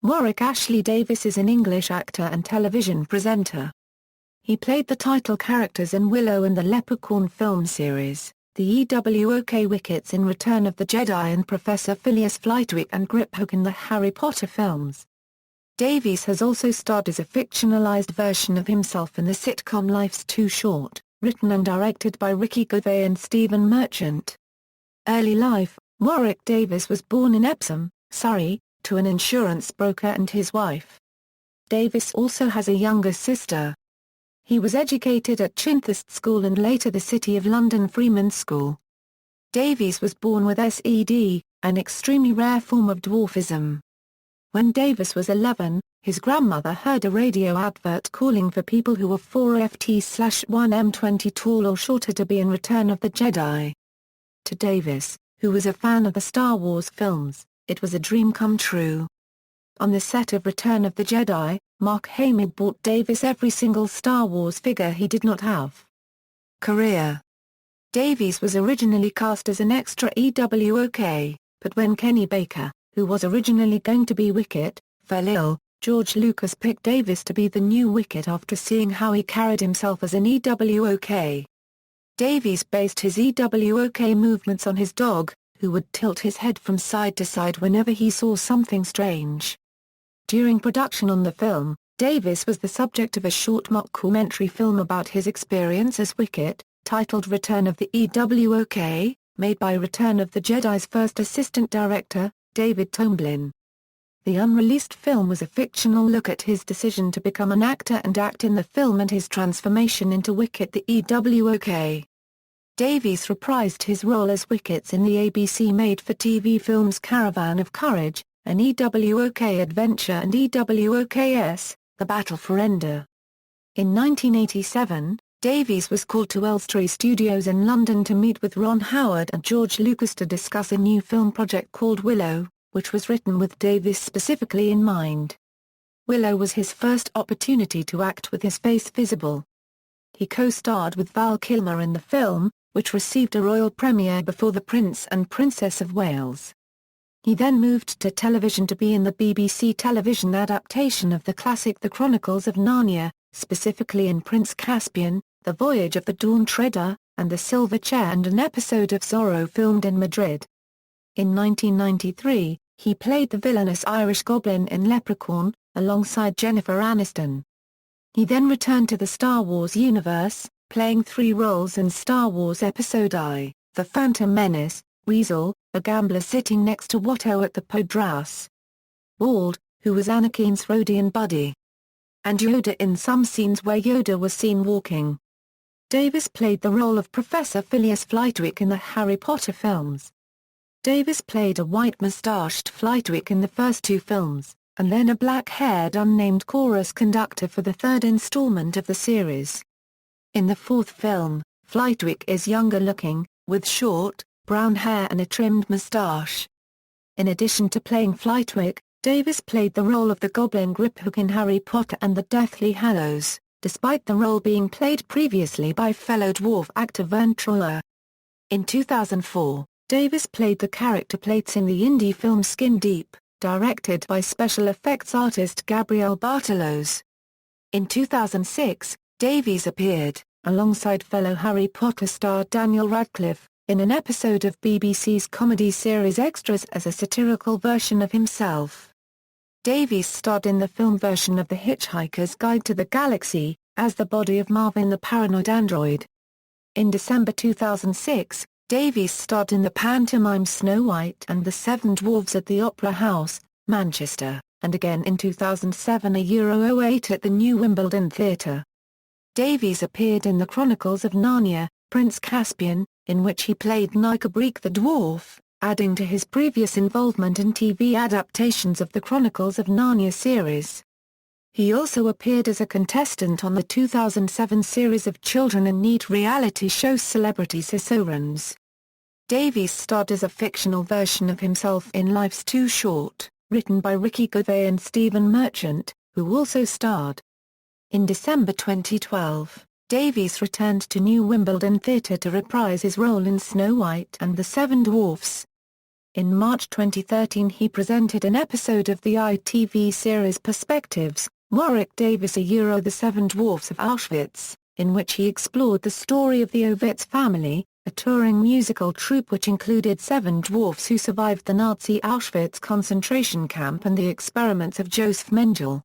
Warwick Ashley Davis is an English actor and television presenter. He played the title characters in Willow and the Leprechaun film series, the EWOK Wickets in Return of the Jedi and Professor Phileas Flitwick and Griphook in the Harry Potter films. Davies has also starred as a fictionalized version of himself in the sitcom Life's Too Short, written and directed by Ricky Gervais and Stephen Merchant. Early life: Warwick Davis was born in Epsom, Surrey, to an insurance broker and his wife. Davis also has a younger sister. He was educated at Chinthorst School and later the City of London Freeman's School. Davies was born with SED, an extremely rare form of dwarfism. When Davis was 11, his grandmother heard a radio advert calling for people who were 4'F'/1m20 tall or shorter to be in Return of the Jedi. To Davis, who was a fan of the Star Wars films, it was a dream come true. On the set of Return of the Jedi, Mark Hamill bought Davis every single Star Wars figure he did not have. Career: Davies was originally cast as an extra EWOK, but when Kenny Baker, who was originally going to be Wicket, fell ill, George Lucas picked Davis to be the new Wicket after seeing how he carried himself as an EWOK. Davies based his EWOK movements on his dog, who would tilt his head from side to side whenever he saw something strange. During production on the film, Davis was the subject of a short mockumentary film about his experience as Wicket, titled Return of the EWOK, made by Return of the Jedi's first assistant director, David Tomblin. The unreleased film was a fictional look at his decision to become an actor and act in the film and his transformation into Wicket the EWOK. Davies reprised his role as Wickets in the ABC made-for-TV films Caravan of Courage, an EWOK adventure, and EWOK's The Battle for Endor. In 1987, Davies was called to Elstree Studios in London to meet with Ron Howard and George Lucas to discuss a new film project called Willow, which was written with Davies specifically in mind. Willow was his first opportunity to act with his face visible. He co-starred with Val Kilmer in the film, which received a royal premiere before The Prince and Princess of Wales. He then moved to television to be in the BBC television adaptation of the classic The Chronicles of Narnia, specifically in Prince Caspian, The Voyage of the Dawn Treader, and The Silver Chair, and an episode of Zorro filmed in Madrid. In 1993, he played the villainous Irish Goblin in Leprechaun, alongside Jennifer Aniston. He then returned to the Star Wars universe, playing 3 roles in Star Wars Episode I, The Phantom Menace, Weasel, a gambler sitting next to Watto at the Podrous. Wald, who was Anakin's Rodian buddy. And Yoda in some scenes where Yoda was seen walking. Davis played the role of Professor Phileas Flitwick in the Harry Potter films. Davis played a white-moustached Flitwick in the first 2 films, and then a black-haired unnamed chorus conductor for the 3rd installment of the series. In the 4th film, Flitwick is younger-looking, with short, brown hair and a trimmed moustache. In addition to playing Flitwick, Davis played the role of the Goblin Griphook in Harry Potter and the Deathly Hallows, despite the role being played previously by fellow dwarf actor Vern Troyer. In 2004, Davis played the character Plates in the indie film Skin Deep, directed by special effects artist Gabriel Bartalos. In 2006, Davies appeared, alongside fellow Harry Potter star Daniel Radcliffe, in an episode of BBC's comedy series Extras as a satirical version of himself. Davies starred in the film version of The Hitchhiker's Guide to the Galaxy, as the body of Marvin the Paranoid Android. In December 2006, Davies starred in the pantomime Snow White and the Seven Dwarfs at the Opera House, Manchester, and again in 2007 '08 at the New Wimbledon Theatre. Davies appeared in The Chronicles of Narnia, Prince Caspian, in which he played Nycobreak the Dwarf, adding to his previous involvement in TV adaptations of the Chronicles of Narnia series. He also appeared as a contestant on the 2007 series of Children in Need reality show Celebrity Cicerones. Davies starred as a fictional version of himself in Life's Too Short, written by Ricky Gervais and Stephen Merchant, who also starred. In December 2012, Davies returned to New Wimbledon Theatre to reprise his role in Snow White and the Seven Dwarfs. In March 2013 he presented an episode of the ITV series Perspectives, Warwick Davis The Seven Dwarfs of Auschwitz, in which he explored the story of the Ovitz family, a touring musical troupe which included 7 dwarfs who survived the Nazi Auschwitz concentration camp and the experiments of Joseph Mengele.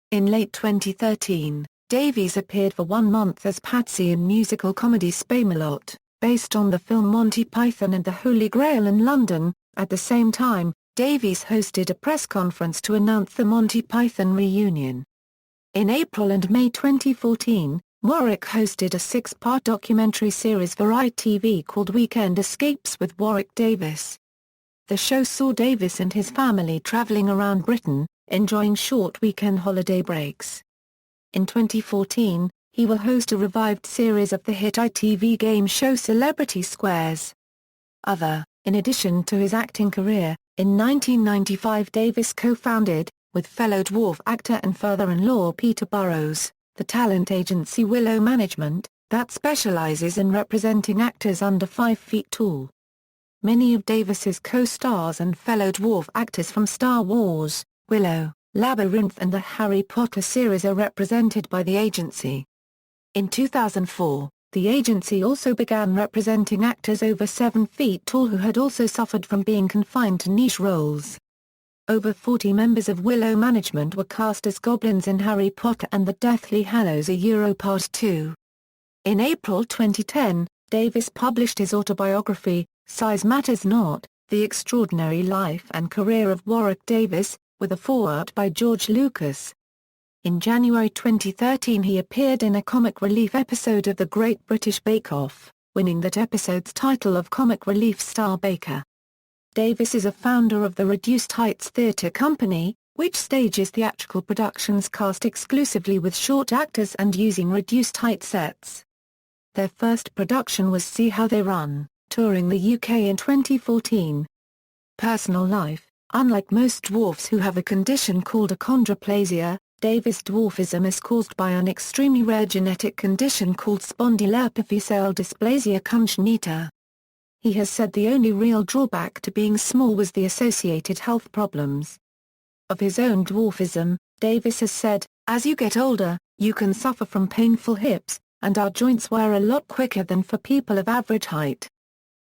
In late 2013, Davies appeared for 1 month as Patsy in musical comedy Spamalot, based on the film Monty Python and the Holy Grail in London. At the same time, Davies hosted a press conference to announce the Monty Python reunion. In April and May 2014, Warwick hosted a 6-part documentary series for ITV called Weekend Escapes with Warwick Davis. The show saw Davis and his family travelling around Britain, enjoying short weekend holiday breaks. In 2014, he will host a revived series of the hit ITV game show Celebrity Squares. In addition to his acting career, in 1995 Davis co-founded, with fellow dwarf actor and father-in-law Peter Burrows, the talent agency Willow Management, that specializes in representing actors under 5 feet tall. Many of Davis's co-stars and fellow dwarf actors from Star Wars, Willow, Labyrinth and the Harry Potter series are represented by the agency. In 2004, the agency also began representing actors over 7 feet tall who had also suffered from being confined to niche roles. Over 40 members of Willow Management were cast as goblins in Harry Potter and the Deathly Hallows Part 2. In April 2010, Davis published his autobiography, Size Matters Not, The Extraordinary Life and Career of Warwick Davis, with a foreword by George Lucas. In January 2013 he appeared in a comic relief episode of The Great British Bake Off, winning that episode's title of Comic Relief Star Baker. Davis is a founder of the Reduced Heights Theatre Company, which stages theatrical productions cast exclusively with short actors and using reduced height sets. Their first production was See How They Run, touring the UK in 2014. Personal life: unlike most dwarfs who have a condition called achondroplasia, Davis' dwarfism is caused by an extremely rare genetic condition called spondyloepiphyseal dysplasia congenita. He has said the only real drawback to being small was the associated health problems. Of his own dwarfism, Davis has said, "As you get older, you can suffer from painful hips, and our joints wear a lot quicker than for people of average height."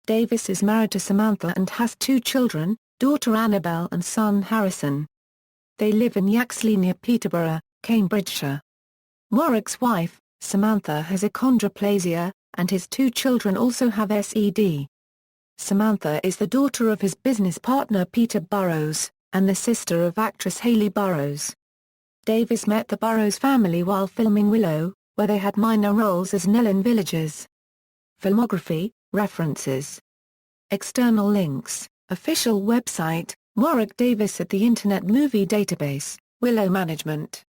Davis is married to Samantha and has 2 children, daughter Annabelle and son Harrison. They live in Yaxley near Peterborough, Cambridgeshire. Warwick's wife, Samantha, has achondroplasia, and his 2 children also have SED. Samantha is the daughter of his business partner Peter Burrows, and the sister of actress Hayley Burrows. Davis met the Burrows family while filming Willow, where they had minor roles as Nellen villagers. Filmography, references. External links, official website, Warwick Davis at the Internet Movie Database, Willow Management.